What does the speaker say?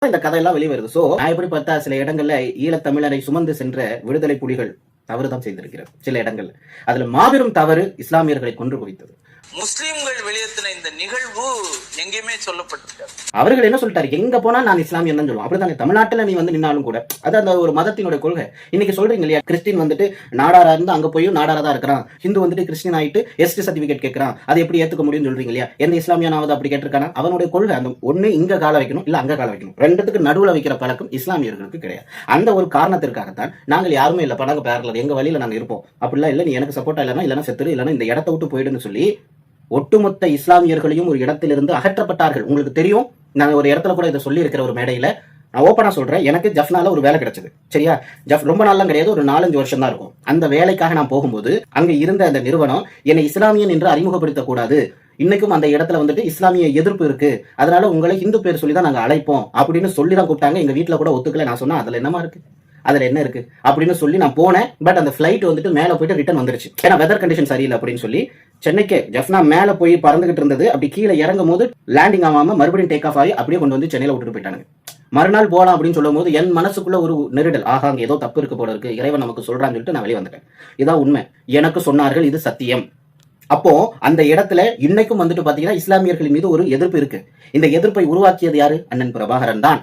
இந்த கதையெல்லாம் வெளியே வருது. சோ நான் எப்படி பார்த்தா சில இடங்கள்ல ஈழத்தமிழரை சுமந்து சென்ற விடுதலை புலிகள் தவறுதான் செய்திருக்கிறது. சில இடங்கள்ல அதுல மாபெரும் தவறு இஸ்லாமியர்களை கொன்று குவித்தது. முஸ்லிம்கள் வெளியேற்றின இந்த நிகழ்வு எங்கேயுமே சொல்லப்பட்டிருக்காரு. அவர்கள் என்ன சொல்லிட்டாரு, எங்க போனா நான் இஸ்லாமியன் தான் சொல்லுவோம். அப்படித்தானே தமிழ்நாட்டுல நீ வந்து நின்னாலும் கூட அது அந்த ஒரு மதத்தினுடைய கொள்கை. இன்னைக்கு சொல்றீங்க இல்லையா, கிறிஸ்டின் வந்துட்டு நாடாரா இருந்து அங்க போய் நாடாரா தான் இருக்கிறான், ஹிந்து வந்துட்டு கிறிஸ்டின் ஆயிட்டு எஸ்டி சர்டிபிகேட் கேட்கறான், அதை எப்படி ஏத்துக்க முடியும்னு சொல்றீங்க இல்லையா. எந்த இஸ்லாமியனாவது அப்படி கேட்டிருக்கானா? அவனுடைய கொள்கை அந்த ஒண்ணு இங்க கால வைக்கணும், இல்ல அங்க கால வைக்கணும். ரெண்டுத்துக்கு நடுவுல வைக்கிற பழக்கம் இஸ்லாமியர்களுக்கு கிடையாது. அந்த ஒரு காரணத்திற்காகத்தான் நாங்கள் யாருமே இல்ல பணங்க பேரல எங்க வழியில நாங்க இருப்போம், அப்படிலாம் இல்ல, நீ எனக்கு சப்போர்ட்டா இல்லைன்னா செத்துரு, இல்லைன்னா இந்த இடத்தை விட்டு போயிடுன்னு சொல்லி ஒட்டுமொத்த இஸ்லாமியர்களையும் ஒரு இடத்திலிருந்து அகற்றப்பட்டார்கள். உங்களுக்கு தெரியும், நான் ஒரு இடத்துல கூட இதை சொல்லி இருக்கிற ஒரு மேடையில நான் ஓப்பனா சொல்றேன், எனக்கு ஜஃப்னால ஒரு வேலை கிடைச்சது. சரியா, ஜஃப் ரொம்ப நாள்லாம் கிடையாது, ஒரு 4-5 வருஷம் தான் இருக்கும். அந்த வேலைக்காக நான் போகும்போது அங்க இருந்த அந்த நிறுவனம் என்னை இஸ்லாமியன் என்று அறிமுகப்படுத்த கூடாது, இன்னைக்கும் அந்த இடத்துல வந்துட்டு இஸ்லாமிய எதிர்ப்பு இருக்கு, அதனால உங்களை ஹிந்து பேர் சொல்லி தான் நாங்க அழைப்போம் அப்படின்னு சொல்லி தான் கூப்பிட்டாங்க. எங்க வீட்டுல கூட ஒத்துக்கல. நான் சொன்னா அதுல என்னமா இருக்கு, அதுல என்ன இருக்கு அப்படின்னு சொல்லி நான் போனேன். பட் அந்த ஃபிளைட் வந்துட்டு மேல போயிட்டு ரிட்டர்ன் வந்துருச்சு. ஏன்னா வெதர் கண்டிஷன் சரியில்லை அப்படின்னு சொல்லி சென்னைக்கு ஜஃப்னா மேல போய் பறந்துகிட்டு இருந்தது. அப்படி கீழே இறங்கும் போது லேண்டிங் ஆகாம மறுபடியும் டேக் ஆஃப் ஆகி அப்படியே கொண்டு வந்து சென்னையில விட்டுட்டு போயிட்டாங்க. மறுநாள் போலாம் அப்படின்னு சொல்லும் போது என் மனசுக்குள்ள ஒரு நெருடல், ஆகா அங்க ஏதோ தப்பு இருக்கு போல இருக்கு, இறைவன் நமக்கு சொல்றான்னு சொல்லிட்டு நான் வெளியே வந்துட்டேன். இதான் உண்மை, எனக்கு சொன்னார்கள், இது சத்தியம். அப்போ அந்த இடத்துல இன்னைக்கும் வந்துட்டு பாத்தீங்கன்னா இஸ்லாமியர்களின் மீது ஒரு எதிர்ப்பு இருக்கு. இந்த எதிர்ப்பை உருவாக்கியது யாரு? அண்ணன் பிரபாகரன் தான்.